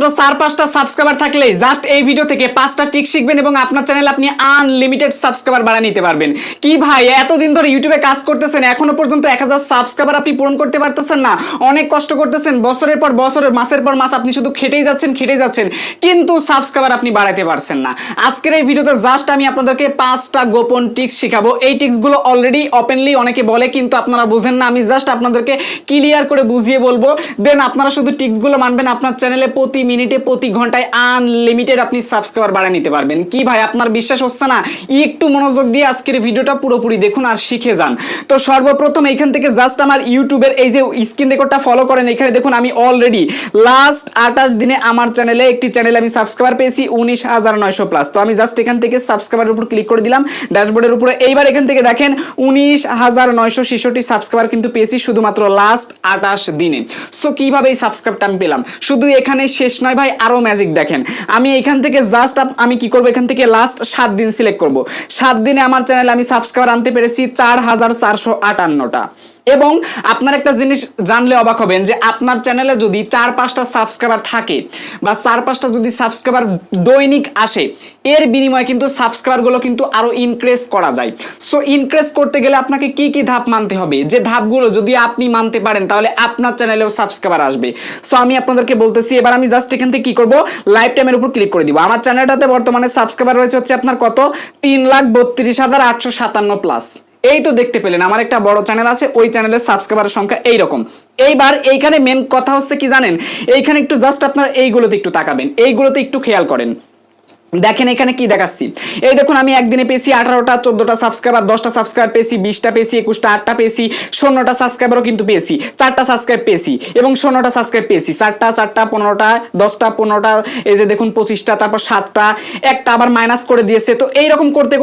মাত্র 4-5টা সাবস্ক্রাইবার থাকলেই জাস্ট এই ভিডিও থেকে 5টা ট্রিক শিখবেন এবং আপনার চ্যানেলে আপনি আনলিমিটেড সাবস্ক্রাইবার বাড়িয়ে নিতে পারবেন। কি ভাই এতদিন ধরে ইউটিউবে কাজ করতেছেন, এখনো পর্যন্ত 1000 সাবস্ক্রাইবার আপনি পূরণ করতে পারতেছেন না? অনেক কষ্ট করতেছেন, বছরের পর বছর, মাসের পর মাস আপনি শুধু খেটেই যাচ্ছেন, কিন্তু সাবস্ক্রাইবার আপনি বাড়াতে পারছেন না। আজকের এই ভিডিওতে জাস্ট আমি আপনাদেরকে 5টা গোপন ট্রিক্স শেখাবো। এই ট্রিক্সগুলো অলরেডি ওপেনলি অনেকে বলে, কিন্তু আপনারা বুঝেন না। আমি জাস্ট আপনাদেরকে ক্লিয়ার করে বুঝিয়ে বলবো, দেন আপনারা শুধু ট্রিক্সগুলো মানবেন, আপনার চ্যানেলে প্রতি মিনিটে প্রতি ঘন্টায় আনলিমিটেড আপনি সাবস্ক্রাইবার বাড়িয়ে নিতে পারবেন। কি ভাই আপনার বিশ্বাস হচ্ছে না? একটু মনোযোগ দিয়ে আজকের ভিডিওটা পুরোপুরি দেখুন আর শিখে যান। তো সর্বপ্রথম এইখান থেকে জাস্ট আমার ইউটিউবের এই যে স্ক্রিন রেকর্ডটা ফলো করেন, এখানে দেখুন আমি অলরেডি লাস্ট 28 দিনে আমার চ্যানেলে একটি চ্যানেলে আমি সাবস্ক্রাইবার পেয়েছি 19,900 প্লাস। তো আমি জাস্ট এখান থেকে সাবস্ক্রাইবারের উপর ক্লিক করে দিলাম ড্যাশবোর্ডের উপরে। এইবার এখান থেকে দেখেন 19,966 সাবস্ক্রাইবার কিন্তু পেয়েছি শুধুমাত্র লাস্ট 28 দিনে। সো কিভাবে এই সাবস্ক্রাইবটা আমি পেলাম? শুধু এখানে শেষ নয় ভাই, আরো ম্যাজিক দেখেন। আমি এখান থেকে জাস্ট আমি কি করব, এখান থেকে লাস্ট 7 দিন সিলেক্ট করব। 7 দিনে আমার চ্যানেলে আমি সাবস্ক্রাইবার আনতে পেরেছি 4,458টা। এবং আপনার একটা জিনিস জানলে অবাক হবেন যে আপনার চ্যানেলে যদি 4-5টা সাবস্ক্রাইবার থাকে বা 4-5টা যদি সাবস্ক্রাইবার দৈনিক আসে, এর বিনিময়ে কিন্তু সাবস্ক্রাইবারগুলো কিন্তু আরো ইনক্রিজ করা যায়। সো ইনক্রিজ করতে গেলে আপনাকে কি কি ধাপ মানতে হবে, যে ধাপগুলো যদি আপনি মানতে পারেন তাহলে আপনার চ্যানেলেও সাবস্ক্রাইবার আসবে। সো আমি আপনাদেরকে বলতেছি, এবার আমি জাস্ট এখান থেকে কি করব, লাইভ টাইমের উপর ক্লিক করে দিব। আমার চ্যানেলটাতে বর্তমানে সাবস্ক্রাইবার রয়েছে হচ্ছে আপনার কত, 3,32,857 প্লাস। এই তো দেখতে পেলেন আমার একটা বড় চ্যানেল আছে, ওই চ্যানেলের সাবস্ক্রাইবারের সংখ্যা এইরকম। এইবার এইখানে মেন কথা হচ্ছে কি জানেন, এইখানে একটু জাস্ট আপনারা এইগুলোতে একটু তাকাবেন, এইগুলোতে একটু খেয়াল করেন। দেখেন এখানে কি দেখাচ্ছি, এই দেখুন আমি একদিনে পেয়েছি 18টা 14টা সাবস্ক্রাইবার, 10টা সাবস্ক্রাইবার পেয়েছি, 20টা পেয়েছি, 21টা, 8টা পেয়েছি, 16টা সাবস্ক্রাইবারও কিন্তু পেয়েছি, 4টা সাবস্ক্রাইব পেয়েছি এবং 16টা সাবস্ক্রাইব পেয়েছি, 4টা 15টা, 10টা 15টা, এই যে দেখুন 25টা, তারপর 7টা, একটা আবার মাইনাস করে দিয়েছে। তো এইরকম করতে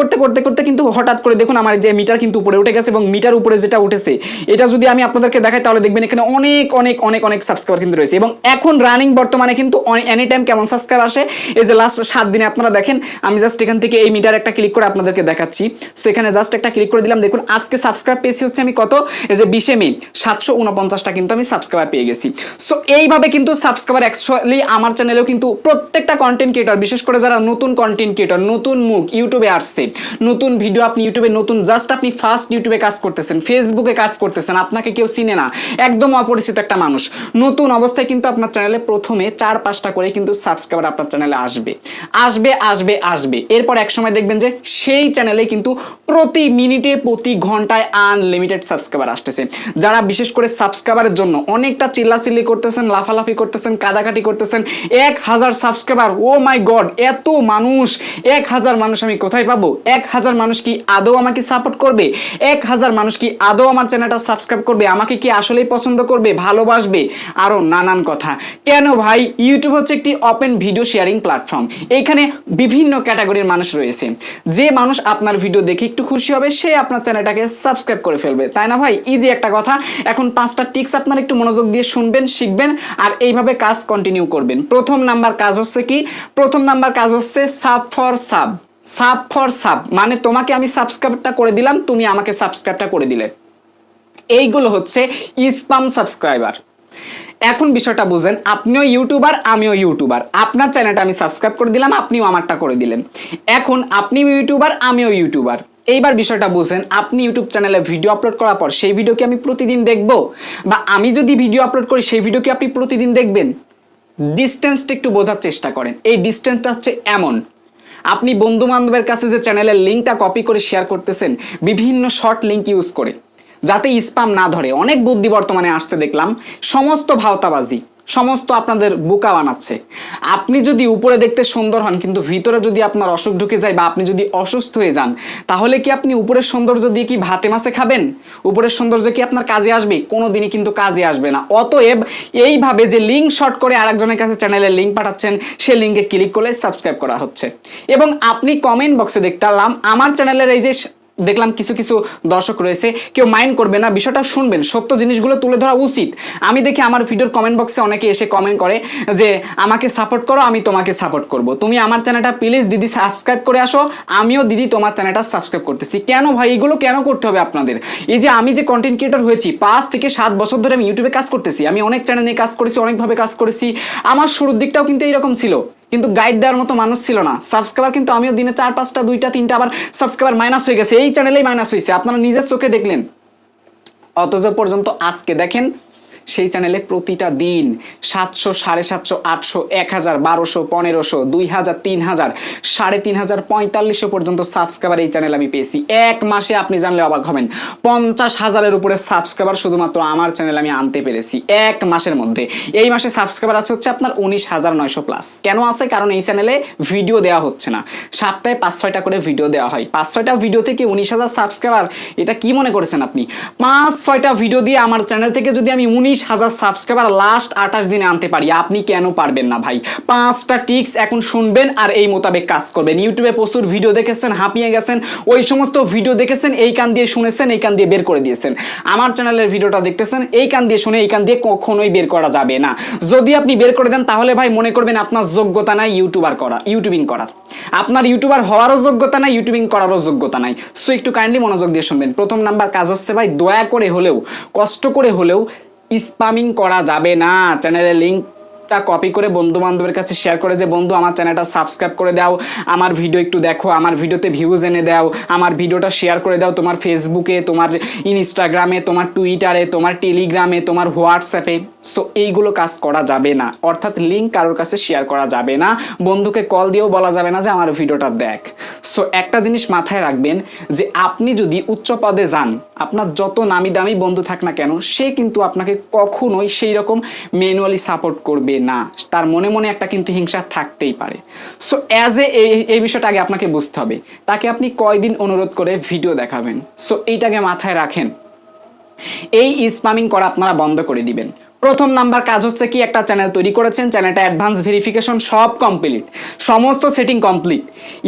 করতে কিন্তু হঠাৎ করে দেখুন আমার যে মিটার কিন্তু উপরে উঠে গেছে এবং মিটার উপরে যেটা উঠেছে এটা যদি আমি আপনাদেরকে দেখাই তাহলে দেখবেন এখানে অনেক সাবস্ক্রাইবার কিন্তু রয়েছে। এবং এখন রানিং বর্তমানে কিন্তু এনি টাইম কেমন সাবস্ক্রাইব আসে, এই যে লাস্ট 7 দিনে আপনারা দেখেন। আমি জাস্ট এখান থেকে এই মিটার একটা ক্লিক করে আপনাদেরকে দেখাচ্ছি। সো এখানে জাস্ট একটা ক্লিক করে দিলাম, দেখুন আজকে সাবস্ক্রাইব পেয়েছি হচ্ছে আমি কত, এই যে 20 মে 749টা কিন্তু আমি সাবস্ক্রাইবার পেয়ে গেছি। সো এইভাবে কিন্তু সাবস্ক্রাইবার অ্যাকচুয়ালি আমার চ্যানেলেও কিন্তু প্রত্যেকটা কন্টেন্ট ক্রিয়েটর, বিশেষ করে যারা নতুন কন্টেন্ট ক্রিয়েটর, নতুন মুখ ইউটিউবে আসছে, নতুন ভিডিও আপনি ইউটিউবে নতুন, জাস্ট আপনি ফার্স্ট ইউটিউবে কাজ করতেছেন, ফেসবুকে কাজ করতেছেন, আপনাকে কেউ চিনে না, একদম অপরিচিত একটা মানুষ, নতুন অবস্থায় কিন্তু আপনার চ্যানেলে প্রথমে 4-5টা করে কিন্তু সাবস্ক্রাইবার আপনার চ্যানেলে আসবে। এরপর এক সময় দেখবেন যে সেই চ্যানেলে কিন্তু প্রতি মিনিটে প্রতি ঘন্টায় আনলিমিটেড সাবস্ক্রাইবার আসতেছে। যারা বিশেষ করে সাবস্ক্রাইবারের জন্য অনেকটা চিল্লাচিল্লি করতেছেন, লাফালাফি করতেছেন, কাদাকাটি করতেছেন, 1000 সাবস্ক্রাইবার, ও মাই গড, এত মানুষ, 1000 মানুষ আমি কোথায় পাবো? 1000 মানুষ কি আদৌ আমাকে সাপোর্ট করবে? 1000 মানুষ কি আদৌ আমার চ্যানেলটা সাবস্ক্রাইব করবে? আমাকে কি আসলেই পছন্দ করবে, ভালোবাসবে? আরো নানান কথা। কেন ভাই? ইউটিউব হচ্ছে একটি ওপেন ভিডিও শেয়ারিং প্ল্যাটফর্ম। এইখানে বিভিন্ন ক্যাটাগরির মানুষ রয়েছে। যে মানুষ আপনার ভিডিও দেখে একটু খুশি হবে সে আপনার চ্যানেলটাকে সাবস্ক্রাইব করে ফেলবে, তাই না ভাই? ইজি একটা কথা। এখন 5টা টিপস আপনারা একটু মনোযোগ দিয়ে শুনবেন, শিখবেন আর এইভাবে কাজ কন্টিনিউ করবেন। প্রথম নাম্বার কাজ হচ্ছে কি? প্রথম নাম্বার কাজ হচ্ছে সাব ফর সাব, মানে তোমাকে আমি সাবস্ক্রাইবটা করে দিলাম, তুমি আমাকে সাবস্ক্রাইবটা করে দিলে। এইগুলো হচ্ছে স্প্যাম সাবস্ক্রাইবার। এখন বিষয়টা বুঝেন, আপনিও ইউটিউবার আমিও ইউটিউবার, আপনার চ্যানেলটা আমি সাবস্ক্রাইব করে দিলাম, আপনিও আমারটা করে দিলেন। এখন আপনিও ইউটিউবার আমিও ইউটিউবার, এইবার বিষয়টা বুঝেন, আপনি ইউটিউব চ্যানেলে ভিডিও আপলোড করার পর সেই ভিডিও কি আমি প্রতিদিন দেখব? বা আমি যদি ভিডিও আপলোড করি সেই ভিডিও কি আপনি প্রতিদিন দেখবেন? ডিস্টেন্সটা একটু বোঝার চেষ্টা করেন। এই ডিস্টেন্সটা হচ্ছে এমন, আপনি বন্ধু বান্ধবের কাছে যে চ্যানেলের লিঙ্কটা কপি করে শেয়ার করতেছেন বিভিন্ন শর্ট লিঙ্ক ইউজ করে, যাতে স্প্যাম না ধরে। অনেক বুদ্ধি বর্তমানে আসছে দেখলাম, সমস্ত ভাওতাবাজি, সমস্ত আপনাদের বোকা বানাচ্ছে। আপনি যদি উপরে দেখতে সুন্দর হন কিন্তু ভিতরে যদি আপনার অসুখ ঢুকে যায় বা আপনি যদি অসুস্থ হয়ে যান, তাহলে কি আপনি উপরের সৌন্দর্য দিয়ে কি ভাতে মাছে খাবেন? উপরের সৌন্দর্য কি আপনার কাজে আসবে? কোনোদিনই কিন্তু কাজে আসবে না। অতএব এইভাবে যে লিঙ্ক শর্ট করে আরেকজনের কাছে চ্যানেলের লিঙ্ক পাঠাচ্ছেন, সে লিঙ্কে ক্লিক করলে সাবস্ক্রাইব করা হচ্ছে। এবং আপনি কমেন্ট বক্সে দেখতে পেলাম আমার চ্যানেলের এই যে দেখলাম কিছু কিছু দর্শক রয়েছে, কেউ মাইন্ড করবে না, বিষয়টা শুনবেন, সত্য জিনিসগুলো তুলে ধরা উচিত। আমি দেখি আমার ভিডিওর কমেন্ট বক্সে অনেকে এসে কমেন্ট করে যে আমাকে সাপোর্ট করো, আমি তোমাকে সাপোর্ট করব, তুমি আমার চ্যানেলটা প্লিজ দিদি সাবস্ক্রাইব করে আসো, আমিও দিদি তোমার চ্যানেলটা সাবস্ক্রাইব করতেছি। কেন ভাই এগুলো কেন করতে হবে আপনাদের? এই যে আমি যে কন্টেন্ট ক্রিয়েটর হয়েছি 5 থেকে 7 বছর ধরে আমি ইউটিউবে কাজ করতেছি, আমি অনেক চ্যানেল নিয়ে কাজ করেছি, অনেকভাবে কাজ করেছি। আমার শুরুর দিকটাও কিন্তু এইরকম ছিল, কিন্তু গাইড দেওয়ার মতো মানুষ ছিল না। সাবস্ক্রাইবার কিন্তু আমিও দিনে 4-5টা 2টা 3টা আবার সাবস্ক্রাইবার মাইনাস হয়ে গেছে, এই চ্যানেলেই মাইনাস হয়েছে, আপনারা নিজের চোখে দেখলেন। অথচ পর্যন্ত আজকে দেখেন সেই চ্যানেলে প্রতিটা দিন 700, 750, 800, 1000, 1200, 1500, 2000, 3000, 3500, 4500 পর্যন্ত সাবস্ক্রাইবার এই চ্যানেলে আমি পেয়েছি। এক মাসে আপনি জানলে অবাক হবেন, 50,000-এর উপরে সাবস্ক্রাইবার শুধুমাত্র আমার চ্যানেলে আমি আনতে পেরেছি এক মাসের মধ্যে। এই মাসে সাবস্ক্রাইবার আছে হচ্ছে আপনার 19,900 প্লাস। কেন আছে? কারণ এই চ্যানেলে ভিডিও দেওয়া হচ্ছে না, সপ্তাহে 5-6টা করে ভিডিও দেওয়া হয়। 5-6টা ভিডিও থেকে 19,000 সাবস্ক্রাইবার, এটা কি মনে করেছেন আপনি? 5-6টা ভিডিও দিয়ে আমার চ্যানেল থেকে যদি আমি 19,000 সাবস্ক্রাইবার লাস্ট 28 দিনে আনতে পারি, আপনি কেন পারবেন না ভাই? 5টা টিপস এখন শুনবেন আর এই মোতাবেক কাজ করবেন। ইউটিউবে প্রচুর ভিডিও দেখেছেন, হাঁপিয়ে গেছেন, ওই সমস্ত ভিডিও দেখেছেন, এই কান দিয়ে শুনেছেন, এই কান দিয়ে বের করে দিয়েছেন। আমার চ্যানেলের ভিডিওটা দেখতেছেন, এই কান দিয়ে শুনে এই কান দিয়ে কখনোই বের করা যাবে না। যদি আপনি বের করে দেন তাহলে ভাই মনে করবেন আপনার যোগ্যতা নাই ইউটিউবিং করার, আপনার ইউটিউবার হওয়ারও যোগ্যতা নাই, ইউটিউবিং করারও যোগ্যতা নাই। সো একটু কাইন্ডলি মনোযোগ দিয়ে শুনবেন। প্রথম নাম্বার কাজ হচ্ছে ভাই, দয়া করে হলেও, কষ্ট করে হলেও স্প্যামিং করা যাবে না। চ্যানেলের লিঙ্কটা কপি করে বন্ধু বান্ধবের কাছে শেয়ার করে যে বন্ধু আমার চ্যানেলটা সাবস্ক্রাইব করে দাও, আমার ভিডিও একটু দেখো, আমার ভিডিওতে ভিউজ এনে দাও, আমার ভিডিওটা শেয়ার করে দাও তোমার ফেসবুকে, তোমার ইনস্টাগ্রামে, তোমার টুইটারে, তোমার টেলিগ্রামে, তোমার হোয়াটসঅ্যাপে। সো এইগুলো কাজ করা যাবে না, অর্থাৎ লিঙ্ক কারোর কাছে শেয়ার করা যাবে না, বন্ধুকে কল দিয়েও বলা যাবে না যে আমার ভিডিওটা দেখ। সো একটা জিনিস মাথায় রাখবেন যে আপনি যদি উচ্চ পদে যান, আপনার যত নামি দামি বন্ধু থাক না কেন, সে কিন্তু আপনাকে কখনোই সেই রকম ম্যানুয়ালি সাপোর্ট করবে না, তার মনে মনে একটা কিন্তু হিংসা থাকতেই পারে। সো অ্যাজ এই বিষয়টা আগে আপনাকে বুঝতে হবে, তাকে আপনি কয়দিন অনুরোধ করে ভিডিও দেখাবেন। সো এইটাকে মাথায় রাখেন, এই স্প্যামিং করা আপনারা বন্ধ করে দিবেন। প্রথম নাম্বার কাজ হচ্ছে কি, একটা চ্যানেল তৈরি করেছেন, চ্যানেলটা অ্যাডভান্স ভেরিফিকেশন সব কমপ্লিট, সমস্ত সেটিং কমপ্লিট।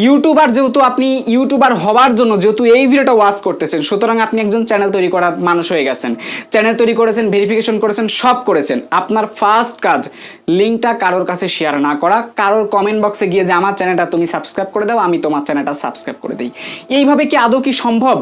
ইউটিউবার যেহেতু, আপনি ইউটিউবার হওয়ার জন্য যেহেতু এই ভিডিওটা ওয়াচ করতেছেন, সুতরাং আপনি একজন চ্যানেল তৈরি করার মানুষ হয়ে গেছেন, চ্যানেল তৈরি করেছেন, ভেরিফিকেশন করেছেন, সব করেছেন। আপনার ফার্স্ট কাজ লিঙ্কটা কারোর কাছে শেয়ার না করা, কারোর কমেন্ট বক্সে গিয়ে যে আমার চ্যানেলটা তুমি সাবস্ক্রাইব করে দাও, আমি তোমার চ্যানেলটা সাবস্ক্রাইব করে দিই। এইভাবে কি আদৌ কি সম্ভব?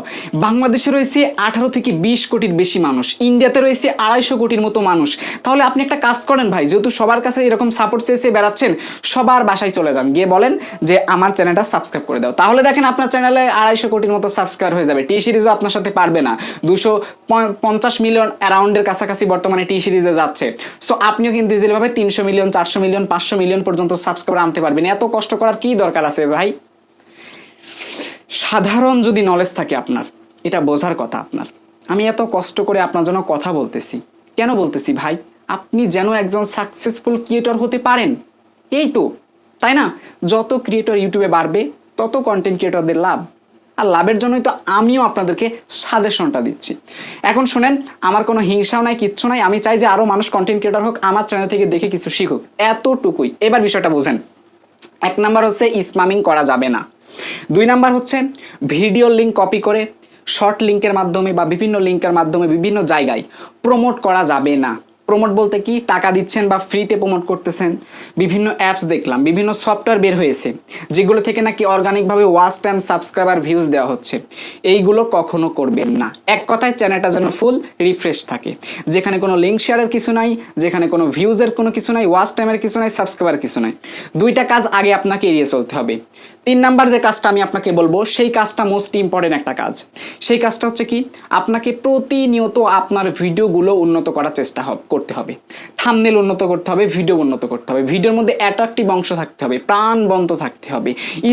বাংলাদেশে রয়েছে 18 থেকে 20 কোটির বেশি মানুষ, ইন্ডিয়াতে রয়েছে 250 কোটির মতো মানুষ। তাহলে আপনি একটা কাজ করেন ভাই, যেহেতু সবার কাছে এরকম সাপোর্ট চেয়ে বেড়াচ্ছেন, সবার বাসায় চলে যান, গিয়ে বলেন যে আমার চ্যানেলটা সাবস্ক্রাইব করে দাও। তাহলে দেখেন আপনার চ্যানেলে 250 কোটির মতো সাবস্ক্রাইবার হয়ে যাবে। টি সিরিজও আপনার সাথে পারবে না, 250 মিলিয়ন অ্যারাউন্ডের কাছাকাছি বর্তমানে টি সিরিজে যাচ্ছে। সো আপনিও কিন্তু ইজিলিভাবে 300 মিলিয়ন, 400 মিলিয়ন, 500 মিলিয়ন পর্যন্ত সাবস্ক্রাইবার আনতে পারবেন। এত কষ্ট করার কি দরকার আছে ভাই? সাধারণ যদি নলেজ থাকে আপনার, এটা বোঝার কথা আপনার। আমি এত কষ্ট করে আপনার জন্য কথা বলতেছি, কেন বলতেছি ভাই? আপনি যেন একজন সাকসেসফুল ক্রিয়েটর হতে পারেন, এই তো, তাই না? যত ক্রিয়েটর ইউটিউবে বাড়বে তত কন্টেন্ট ক্রিয়েটরদের লাভ, আর লাভের জন্যই তো আমিও আপনাদেরকে সাজেশনটা দিচ্ছি। এখন শুনেন, আমার কোনো হিংসাও নাই, কিচ্ছু নাই, আমি চাই যে আরও মানুষ কন্টেন্ট ক্রিয়েটর হোক, আমার চ্যানেল থেকে দেখে কিছু শিখুক, এতটুকুই। এবার বিষয়টা বোঝেন। 1 নাম্বার হচ্ছে স্প্যামিং করা যাবে না। 2 নাম্বার হচ্ছে ভিডিও লিঙ্ক কপি করে শর্ট লিঙ্কের মাধ্যমে বা বিভিন্ন লিঙ্কের মাধ্যমে বিভিন্ন জায়গায় প্রমোট করা যাবে না। প্রমোট বলতে কি, টাকা দিচ্ছেন বা ফ্রিতে প্রমোট করতেছেন। বিভিন্ন অ্যাপস দেখলাম, বিভিন্ন সফটওয়্যার বের হয়েছে যেগুলো থেকে নাকি অর্গানিকভাবে ওয়াচ টাইম, সাবস্ক্রাইবার, ভিউজ দেওয়া হচ্ছে। এইগুলো কখনো করবেন না। এক কথায় চ্যানেলটা যেন ফুল রিফ্রেশ থাকে, যেখানে কোনো লিঙ্ক শেয়ারের কিছু নাই, যেখানে কোনো ভিউজের কোনো কিছু নাই, ওয়াচ টাইমের কিছু নাই, সাবস্ক্রাইবার কিছু নাই। 2টা কাজ আগে আপনাকে এড়িয়ে চলতে হবে। 3 নাম্বার যে কাজটা আমি আপনাকে বলবো, সেই কাজটা মোস্ট ইম্পর্টেন্ট একটা কাজ। সেই কাজটা হচ্ছে কি, আপনাকে প্রতিনিয়ত আপনার ভিডিওগুলো উন্নত করার চেষ্টা করতে হবে। থাম্বনেল উন্নত করতে হবে, ভিডিও উন্নত করতে হবে, ভিডিওর মধ্যে অ্যাট্রাকটিভ অংশ থাকতে হবে, প্রাণবন্ত থাকতে হবে,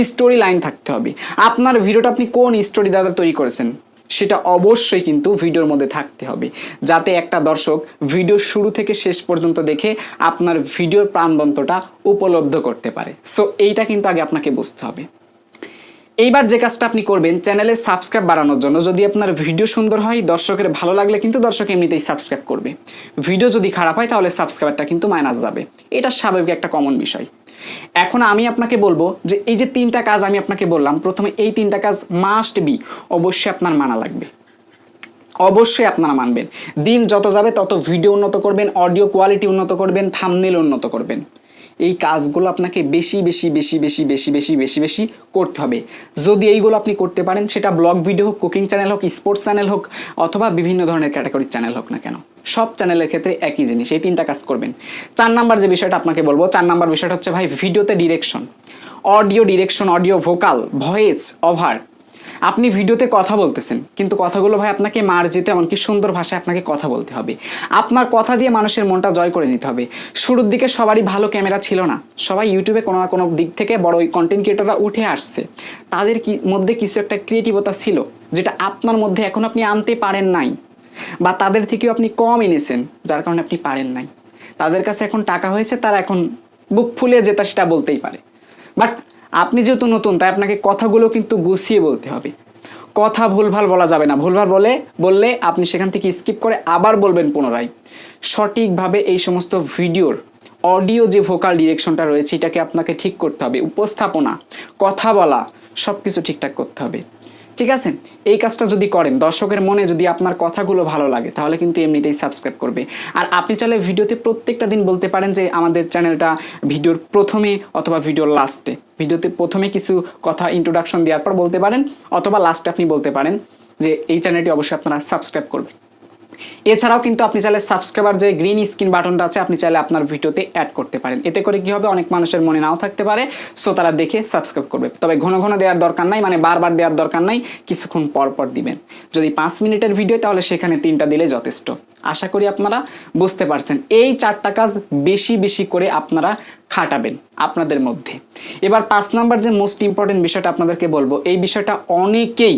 স্টোরি লাইন থাকতে হবে। আপনার ভিডিওটা আপনি কোন স্টোরি দ্বারা তৈরি করেছেন সেটা অবশ্যই কিন্তু ভিডিওর মধ্যে থাকতে হবে, যাতে একটা দর্শক ভিডিও শুরু থেকে শেষ পর্যন্ত দেখে আপনার ভিডিওর প্রাণবন্তটা উপলব্ধ করতে পারে। সো এইটা কিন্তু আগে আপনাকে বুঝতে হবে। এইবার যে কাজটা আপনি করবেন চ্যানেলে সাবস্ক্রাইব বাড়ানোর জন্য, যদি আপনার ভিডিও সুন্দর হয়, দর্শকের ভালো লাগলে কিন্তু দর্শক এমনিতেই সাবস্ক্রাইব করবে। ভিডিও যদি খারাপ হয় তাহলে সাবস্ক্রাইবারটা কিন্তু মাইনাস যাবে, এটা স্বাভাবিক একটা কমন বিষয়। এখন আমি আপনাকে বলবো যে এই যে 3টা কাজ আমি আপনাকে বললাম, প্রথমে এই 3টা কাজ মাস্ট বি, অবশ্যই আপনার মানা লাগবে, অবশ্যই আপনারা মানবেন। দিন যত যাবে তত ভিডিও উন্নত করবেন, অডিও কোয়ালিটি উন্নত করবেন, থাম্বনেল উন্নত করবেন। এই কাজগুলো আপনাকে বেশি বেশি বেশি বেশি বেশি বেশি বেশি বেশি করতে হবে। যদি এইগুলো আপনি করতে পারেন, সেটা ব্লগ ভিডিও হোক, কুকিং চ্যানেল হোক, স্পোর্টস চ্যানেল হোক, অথবা বিভিন্ন ধরনের ক্যাটাগরির চ্যানেল হোক না কেন, সব চ্যানেলের ক্ষেত্রে একই জিনিস, এই 3টা কাজ করবেন। 4 নাম্বার যে বিষয়টা আপনাকে বলবো, 4 নাম্বার বিষয়টা হচ্ছে ভাই ভিডিওতে direction, audio direction, audio vocal, voice over. আপনি ভিডিওতে কথা বলতেছেন কিন্তু কথাগুলো ভাই আপনাকে মার্জিত এমনকি সুন্দর ভাষায় আপনাকে কথা বলতে হবে। আপনার কথা দিয়ে মানুষের মনটা জয় করে নিতে হবে। শুরুর দিকে সবারই ভালো ক্যামেরা ছিল না, সবাই ইউটিউবে কোনো না কোনো দিক থেকে বড় ওই কন্টেন্ট ক্রিয়েটররা উঠে আসছে, তাদের মধ্যে কিছু একটা ক্রিয়েটিভতা ছিল যেটা আপনার মধ্যে এখন আপনি আনতে পারেন নাই, বা তাদের থেকেও আপনি কম এনেছেন যার কারণে আপনি পারেন নাই। তাদের কাছে এখন টাকা হয়েছে, তারা এখন বুক ফুলিয়ে যেটা সেটা বলতেই পারে, বাট আপনি যেহেতু নতুন তাই আপনাকে কথাগুলো কিন্তু গুছিয়ে বলতে হবে। কথা ভুলভাল বলা যাবে না, ভুলভাল বললে আপনি সেখান থেকে স্কিপ করে আবার বলবেন পুনরায়। সঠিকভাবে এই সমস্ত ভিডিওর অডিও যে ভোকাল ডিরেকশনটা রয়েছে এটাকে আপনাকে ঠিক করতে হবে, উপস্থাপনা, কথা বলা সব কিছু ঠিকঠাক করতে হবে, ঠিক আছে? এই কাজটা যদি করেন, দর্শকের মনে যদি আপনার কথাগুলো ভালো লাগে তাহলে কিন্তু এমনিতেই সাবস্ক্রাইব করবে। আর আপনি চাইলে ভিডিওতে প্রত্যেকটা দিন বলতে পারেন যে আমাদের চ্যানেলটা ভিডিওর প্রথমে অথবা ভিডিওর লাস্টে, ভিডিওতে প্রথমে কিছু কথা ইন্ট্রোডাকশন দেওয়ার পর বলতে পারেন, অথবা লাস্টে আপনি বলতে পারেন যে এই চ্যানেলটি অবশ্যই আপনারা সাবস্ক্রাইব করবেন। এছাড়াও কিন্তু আপনি চাইলে সাবস্ক্রাইবার যে গ্রিন স্ক্রিন বাটনটা আছে আপনি চাইলে আপনার ভিডিওতে অ্যাড করতে পারেন। এতে করে কি হবে, অনেক মানুষের মনে নাও থাকতে পারে, সো তারা দেখে সাবস্ক্রাইব করবে। তবে ঘন ঘন দেওয়ার দরকার নাই, মানে বারবার দেওয়ার দরকার নাই, কিছুক্ষণ পর পর দিবেন। যদি 5 মিনিটের ভিডিও তাহলে সেখানে 3টা দিলে যথেষ্ট। আশা করি আপনারা বুঝতে পারছেন। এই 4টা কাজ বেশি বেশি করে আপনারা খাটাবেন আপনাদের মধ্যে। এবার 5 নাম্বার যে মোস্ট ইম্পর্টেন্ট বিষয়টা আপনাদেরকে বলবো, এই বিষয়টা অনেকেই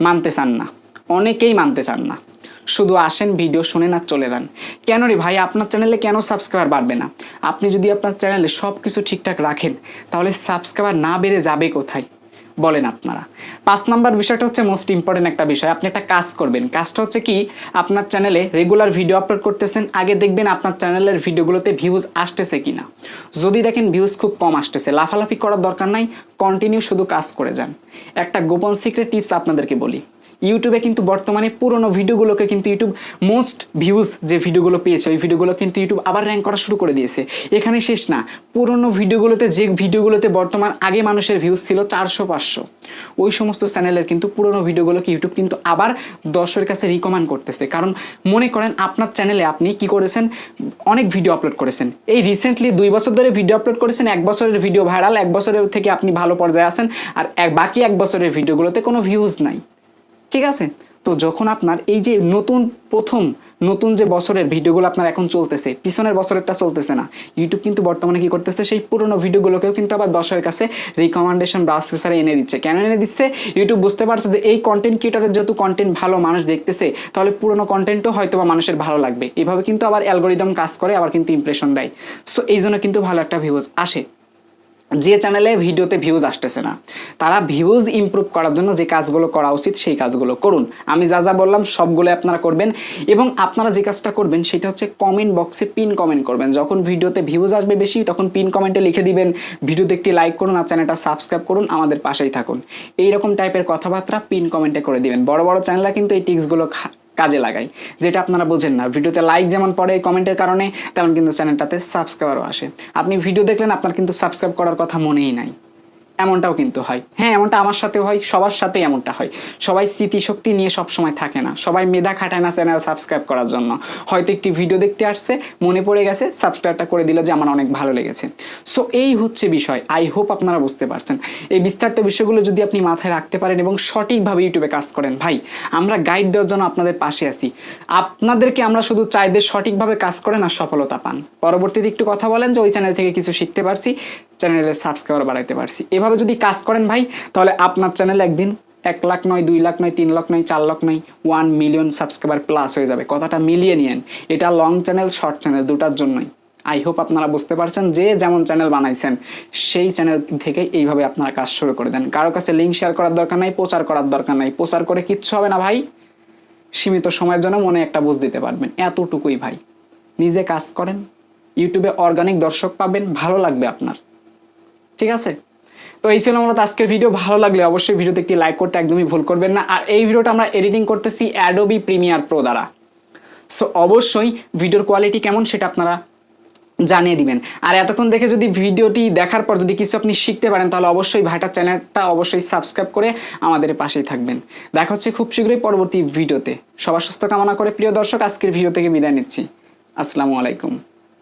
মানতে চান না, অনেকেই মানতে চান না, শুধু আসেন ভিডিও শুনেন আর চলে যান। কেন রে ভাই, আপনার চ্যানেলে কেন সাবস্ক্রাইবার বাড়বে না? আপনি যদি আপনার চ্যানেলে সব কিছু ঠিকঠাক রাখেন তাহলে সাবস্ক্রাইবার না বেড়ে যাবে কোথায় বলেন আপনারা? 5 নাম্বার বিষয়টা হচ্ছে মোস্ট ইম্পর্টেন্ট একটা বিষয়। আপনি একটা কাজ করবেন, কাজটা হচ্ছে কি, আপনার চ্যানেলে রেগুলার ভিডিও আপলোড করতেছেন, আগে দেখবেন আপনার চ্যানেলের ভিডিওগুলোতে ভিউজ আসতেছে কিনা। যদি দেখেন ভিউজ খুব কম আসতেছে, লাফালাফি করার দরকার নাই, কন্টিনিউ শুধু কাজ করে যান। একটা গোপন সিক্রেট টিপস আপনাদেরকে বলি, ইউটিউবে কিন্তু বর্তমানে পুরনো ভিডিওগুলোকে কিন্তু ইউটিউব মোস্ট ভিউজ যে ভিডিওগুলো পেয়েছে ওই ভিডিওগুলো কিন্তু ইউটিউব আবার র্যাঙ্ক করা শুরু করে দিয়েছে। এখানে শেষ না, পুরনো ভিডিওগুলোতে যে ভিডিওগুলোতে বর্তমান আগে মানুষের ভিউজ ছিল 400-500, ওই সমস্ত চ্যানেলের কিন্তু পুরনো ভিডিওগুলোকে ইউটিউব কিন্তু আবার দর্শকের কাছে রিকমেন্ড করতেছে। কারণ মনে করেন আপনার চ্যানেলে আপনি কি করেছেন, অনেক ভিডিও আপলোড করেছেন, এই রিসেন্টলি 2 বছর ধরে ভিডিও আপলোড করেছেন, 1 বছরের ভিডিও ভাইরাল, 1 বছরের থেকে আপনি ভালো পর্যায়ে আছেন, আর বাকি 1 বছরের ভিডিওগুলোতে কোনো ভিউজ নাই, ঠিক আছে? তো যখন আপনার এই যে নতুন যে বছরের ভিডিওগুলো আপনার এখন চলতেছে, পিছনের বছরেরটা চলতেছে না, ইউটিউব কিন্তু বর্তমানে কি করতেছে, সেই পুরনো ভিডিওগুলোকেও কিন্তু আবার দর্শকের কাছে রিকমেন্ডেশন ব্রাউজ ফিচারে এনে দিচ্ছে। কেন এনে দিচ্ছে? ইউটিউব বুঝতে পারছে যে এই কন্টেন্ট ক্রিয়েটরের যেহেতু কন্টেন্ট ভালো মানুষ দেখতেছে, তাহলে পুরনো কন্টেন্টও হয়তো বা মানুষের ভালো লাগবে। এভাবে কিন্তু আবার অ্যালগোরিদম কাজ করে, আবার কিন্তু ইমপ্রেশন দেয়। সো এই জন্য কিন্তু ভালো একটা ভিউজ আসে। যে চ্যানেলে ভিডিওতে ভিউজ আসতেছে না, তারা ভিউজ ইমপ্রুভ করার জন্য যে কাজগুলো করা উচিত সেই কাজগুলো করুন। আমি যা যা বললাম সবগুলো আপনারা করবেন, এবং আপনারা যে কাজটা করবেন সেটা হচ্ছে কমেন্ট বক্সে পিন কমেন্ট করবেন। যখন ভিডিওতে ভিউজ আসবে বেশি তখন পিন কমেন্টে লিখে দিবেন ভিডিওতে একটি লাইক করুন আর চ্যানেলটা সাবস্ক্রাইব করুন, আমাদের পাশেই থাকুন। এইরকম টাইপের কথাবার্তা পিন কমেন্টে করে দিবেন। বড় বড় চ্যানেলরা কিন্তু এই টিক্সগুলো কাজে লাগাই, যেটা আপনারা বোঝেন না। ভিডিওতে লাইক যেমন পড়ে কমেন্টের কারণে, তেমন কিন্তু চ্যানেলটাতে সাবস্ক্রাইবারও আসে। আপনি ভিডিও দেখলেন, আপনার কিন্তু সাবস্ক্রাইব করার কথা মনেই নাই, এমনটাও কিন্তু হয়। হ্যাঁ, এমনটা আমার সাথেও হয়, সবার সাথেই এমনটা হয়। সবাই স্মৃতিশক্তি নিয়ে সব সময় থাকে না, সবাই মেধা খাটায় না চ্যানেল সাবস্ক্রাইব করার জন্য। হয়তো একটি ভিডিও দেখতে আসছে, মনে পড়ে গেছে, সাবস্ক্রাইবটা করে দিল যে আমার অনেক ভালো লেগেছে। সো এই হচ্ছে বিষয়। আই হোপ আপনারা বুঝতে পারছেন। এই বিস্তারিত বিষয়গুলো যদি আপনি মাথায় রাখতে পারেন এবং সঠিকভাবে ইউটিউবে কাজ করেন, ভাই আমরা গাইড দেওয়ার জন্য আপনাদের পাশে আছি। আপনাদেরকে আমরা শুধু চাই যে সঠিকভাবে কাজ করেন আর সফলতা পান। পরবর্তীতে একটু কথা বলেন যে ওই চ্যানেল থেকে কিছু শিখতে পারছি, চ্যানেলের সাবস্ক্রাইবার বাড়াইতে পারছি। এভাবে যদি কাজ করেন ভাই, তাহলে আপনার চ্যানেল একদিন 1 লাখ নয়, 2 লাখ নয়, 3 লাখ নয়, 4 লাখ নয়, 1 মিলিয়ন সাবস্ক্রাইবার প্লাস হয়ে যাবে। কথাটা মিলিয়ে নিয়েন। এটা লং চ্যানেল, শর্ট চ্যানেল দুটার জন্যই। আই হোপ আপনারা বুঝতে পারছেন, যে যেমন চ্যানেল বানাইছেন সেই চ্যানেল থেকে এইভাবে আপনারা কাজ শুরু করে দেন। কারো কাছে লিঙ্ক শেয়ার করার দরকার নাই, প্রচার করার দরকার নাই। প্রচার করে কিচ্ছু হবে না ভাই, সীমিত সময়ের জন্য মনে একটা বুঝ দিতে পারবেন, এতটুকুই ভাই। নিজে কাজ করেন, ইউটিউবে অর্গানিক দর্শক পাবেন, ভালো লাগবে আপনার। ঠিক আছে, তো এই ছিল মূলত আজকের ভিডিও। ভালো লাগলে অবশ্যই ভিডিওতে একটি লাইক করতে একদমই ভুল করবেন না। আর এই ভিডিওটা আমরা এডিটিং করতেছি অ্যাডোবি প্রিমিয়ার প্রো দ্বারা। সো অবশ্যই ভিডিওর কোয়ালিটি কেমন সেটা আপনারা জানিয়ে দিবেন। আর এতক্ষণ দেখে যদি ভিডিওটি দেখার পর যদি কিছু আপনি শিখতে পারেন, তাহলে অবশ্যই ভাইটার চ্যানেলটা অবশ্যই সাবস্ক্রাইব করে আমাদের পাশেই থাকবেন। দেখা হচ্ছে খুব শীঘ্রই পরবর্তী ভিডিওতে। সবার সুস্থ কামনা করে প্রিয় দর্শক আজকের ভিডিও থেকে বিদায় নিচ্ছি। আসসালামু আলাইকুম।